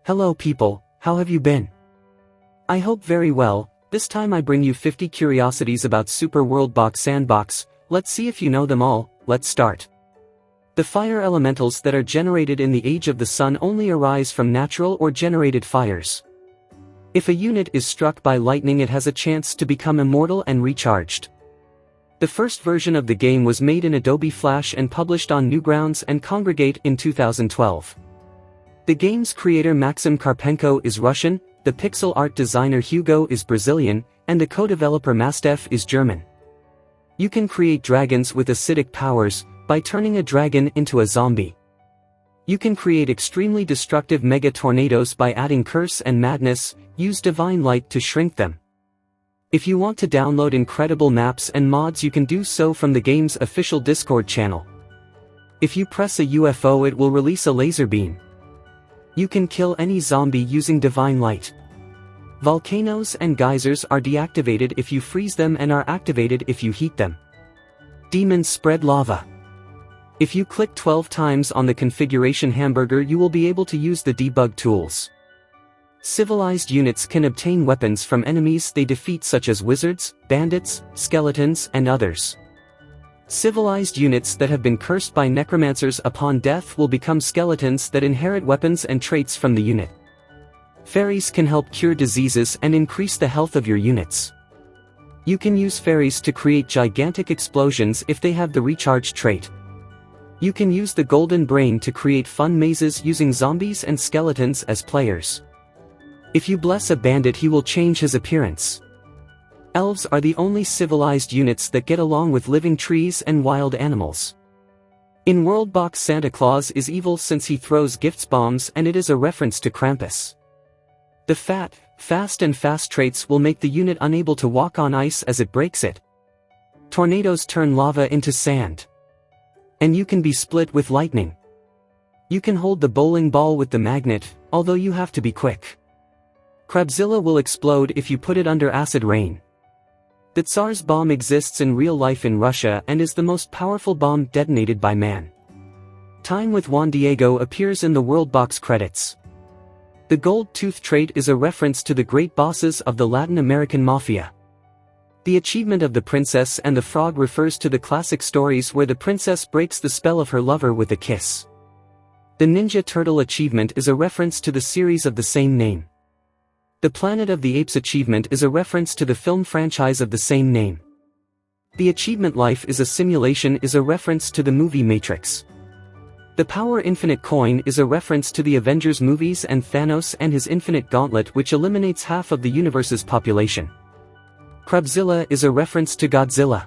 Hello people, how have you been? I hope very well. This time I bring you 50 curiosities about Super WorldBox Sandbox. Let's see if you know them all. Let's start. The fire elementals that are generated in the age of the sun only arise from natural or generated fires. If a unit is struck by lightning, it has a chance to become immortal and recharged. The first version of the game was made in Adobe Flash and published on Newgrounds and Kongregate in 2012. The game's creator Maxim Karpenko is Russian, the pixel art designer Hugo is Brazilian, and the co-developer Mastef is German. You can create dragons with acidic powers by turning a dragon into a zombie. You can create extremely destructive mega tornadoes by adding curse and madness. Use divine light to shrink them. If you want to download incredible maps and mods, you can do so from the game's official Discord channel. If you press a UFO, it will release a laser beam. You can kill any zombie using divine light. Volcanoes and geysers are deactivated if you freeze them and are activated if you heat them. Demons spread lava. If you click 12 times on the configuration hamburger, you will be able to use the debug tools. Civilized units can obtain weapons from enemies they defeat, such as wizards, bandits, skeletons, and others. Civilized units that have been cursed by necromancers upon death will become skeletons that inherit weapons and traits from the unit. Fairies can help cure diseases and increase the health of your units. You can use fairies to create gigantic explosions if they have the recharge trait. You can use the golden brain to create fun mazes using zombies and skeletons as players. If you bless a bandit, he will change his appearance. Elves are the only civilized units that get along with living trees and wild animals. In WorldBox, Santa Claus is evil since he throws gifts bombs, and it is a reference to Krampus. The fast and fast traits will make the unit unable to walk on ice as it breaks it. Tornadoes turn lava into sand. And you can be split with lightning. You can hold the bowling ball with the magnet, although you have to be quick. Crabzilla will explode if you put it under acid rain. The Tsar's bomb exists in real life in Russia and is the most powerful bomb detonated by man. Time with Juan Diego appears in the WorldBox credits. The gold tooth trait is a reference to the great bosses of the Latin American mafia. The achievement of the princess and the frog refers to the classic stories where the princess breaks the spell of her lover with a kiss. The Ninja Turtle achievement is a reference to the series of the same name. The Planet of the Apes achievement is a reference to the film franchise of the same name. The achievement Life is a Simulation is a reference to the movie Matrix. The Power Infinite coin is a reference to the Avengers movies and Thanos and his infinite gauntlet, which eliminates half of the universe's population. Crabzilla is a reference to Godzilla.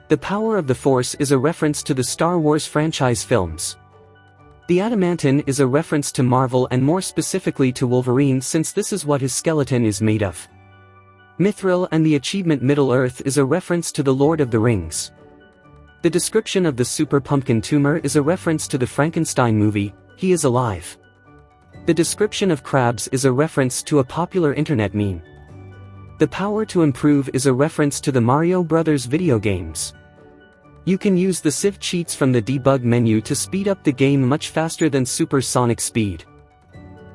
The Power of the Force is a reference to the Star Wars franchise films. The adamantine is a reference to Marvel and more specifically to Wolverine, since this is what his skeleton is made of. Mithril and the achievement Middle-earth is a reference to the Lord of the Rings. The description of the super pumpkin tumor is a reference to the Frankenstein movie, He is Alive. The description of crabs is a reference to a popular internet meme. The power to improve is a reference to the Mario Brothers video games. You can use the Civ cheats from the debug menu to speed up the game much faster than supersonic speed.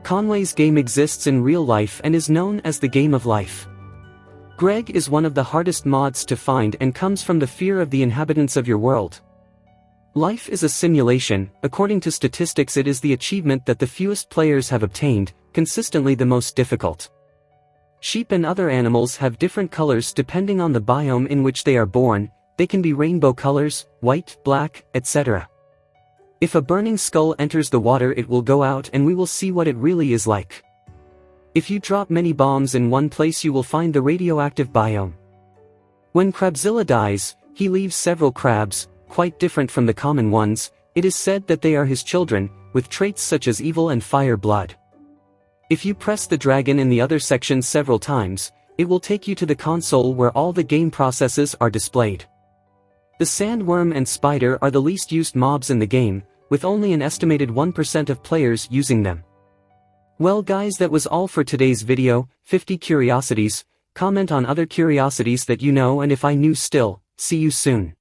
Conway's game exists in real life and is known as the Game of Life. Greg is one of the hardest mods to find and comes from the fear of the inhabitants of your world. Life is a simulation. According to statistics, it is the achievement that the fewest players have obtained, consistently the most difficult. Sheep and other animals have different colors depending on the biome in which they are born. They can be rainbow colors, white, black, etc. If a burning skull enters the water, it will go out and we will see what it really is like. If you drop many bombs in one place, you will find the radioactive biome. When Crabzilla dies, he leaves several crabs, quite different from the common ones. It is said that they are his children, with traits such as evil and fire blood. If you press the dragon in the other section several times, it will take you to the console where all the game processes are displayed. The sandworm and spider are the least used mobs in the game, with only an estimated 1% of players using them. Well guys, that was all for today's video, 50 curiosities. Comment on other curiosities that you know, and if I knew still. See you soon.